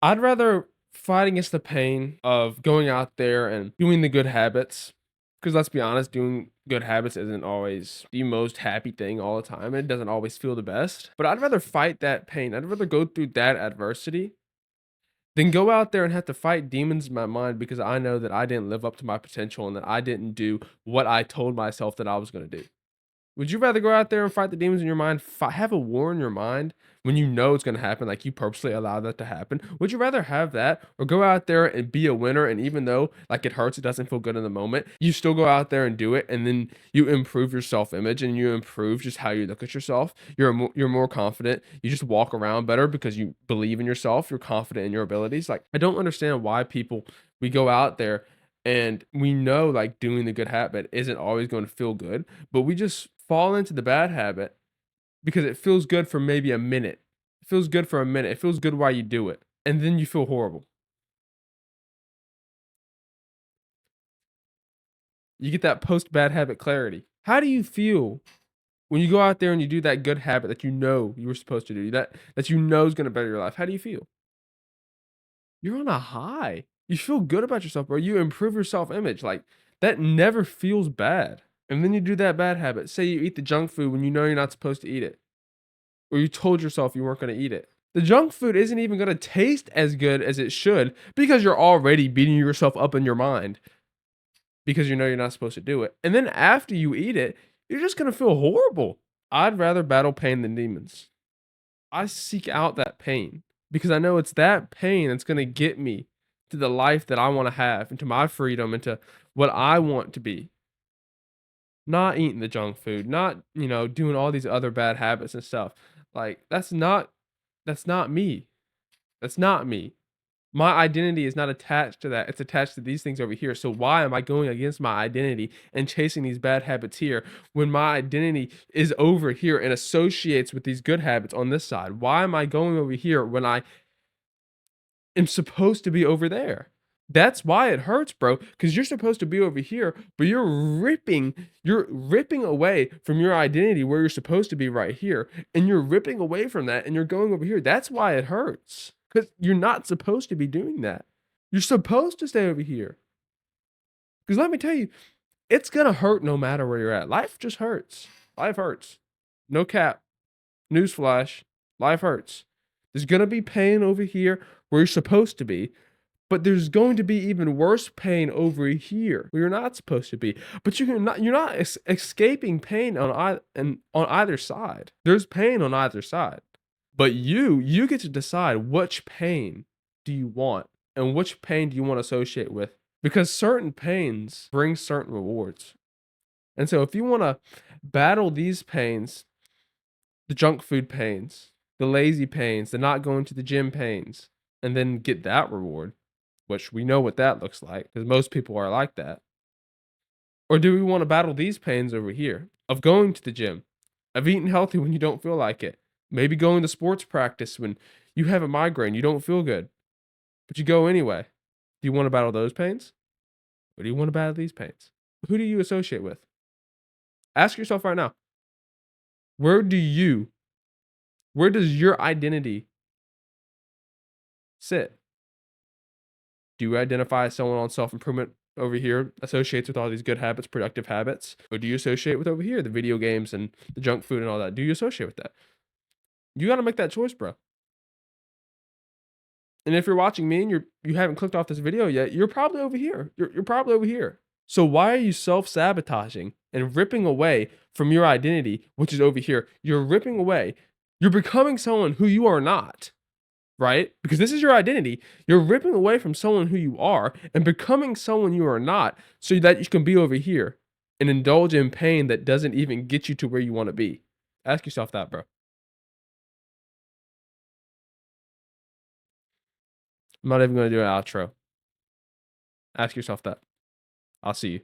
I'd rather fight against the pain of going out there and doing the good habits. Because let's be honest, doing good habits isn't always the most happy thing all the time. It doesn't always feel the best. But I'd rather fight that pain. I'd rather go through that adversity than go out there and have to fight demons in my mind because I know that I didn't live up to my potential and that I didn't do what I told myself that I was going to do. Would you rather go out there and fight the demons in your mind, have a war in your mind when you know it's gonna happen, like, you purposely allow that to happen? Would you rather have that or go out there and be a winner, and even though, like, it hurts, it doesn't feel good in the moment, you still go out there and do it, and then you improve your self-image and you improve just how you look at yourself. You're more confident. You just walk around better because you believe in yourself, you're confident in your abilities. Like, I don't understand why we go out there and we know, like, doing the good habit isn't always gonna feel good, but we just fall into the bad habit because it feels good for maybe a minute. It feels good for a minute. It feels good while you do it, and then you feel horrible. You get that post bad habit clarity. How do you feel when you go out there and you do that good habit that you know you were supposed to do, that you know is gonna better your life? How do you feel? You're on a high. You feel good about yourself, bro. You improve your self-image. Like, that never feels bad. And then you do that bad habit. Say you eat the junk food when you know you're not supposed to eat it, or you told yourself you weren't gonna eat it. The junk food isn't even gonna taste as good as it should because you're already beating yourself up in your mind because you know you're not supposed to do it. And then after you eat it, you're just gonna feel horrible. I'd rather battle pain than demons. I seek out that pain because I know it's that pain that's gonna get me to the life that I wanna have, into my freedom, into what I want to be. Not eating the junk food, not, doing all these other bad habits and stuff. Like, that's not me. That's not me. My identity is not attached to that. It's attached to these things over here. So why am I going against my identity and chasing these bad habits here when my identity is over here and associates with these good habits on this side? Why am I going over here when I am supposed to be over there? That's why it hurts, bro, because you're supposed to be over here, but you're ripping away from your identity where you're supposed to be right here, and you're ripping away from that, and you're going over here. That's why it hurts, because you're not supposed to be doing that. You're supposed to stay over here. Because let me tell you, it's gonna hurt no matter where you're at. Life just hurts. Life hurts. No cap. Newsflash. Life hurts. There's gonna be pain over here where you're supposed to be, but there's going to be even worse pain over here where you're not supposed to be. But you're not escaping pain on either side. There's pain on either side. But you get to decide which pain do you want and which pain do you want to associate with, because certain pains bring certain rewards. And so if you want to battle these pains, the junk food pains, the lazy pains, the not going to the gym pains, and then get that reward, which we know what that looks like because most people are like that. Or do we want to battle these pains over here of going to the gym, of eating healthy when you don't feel like it, maybe going to sports practice when you have a migraine, you don't feel good, but you go anyway? Do you want to battle those pains? Or do you want to battle these pains? Who do you associate with? Ask yourself right now, where do you, where does your identity sit? Do you identify as someone on self improvement over here, associates with all these good habits, productive habits? Or do you associate with over here, the video games and the junk food and all that? Do you associate with that? You got to make that choice, bro. And if you're watching me and you haven't clicked off this video yet, you're probably over here. You're probably over here. So why are you self-sabotaging and ripping away from your identity, which is over here? You're ripping away. You're becoming someone who you are not, right? Because this is your identity. You're ripping away from someone who you are and becoming someone you are not so that you can be over here and indulge in pain that doesn't even get you to where you want to be. Ask yourself that, bro. I'm not even going to do an outro. Ask yourself that. I'll see you.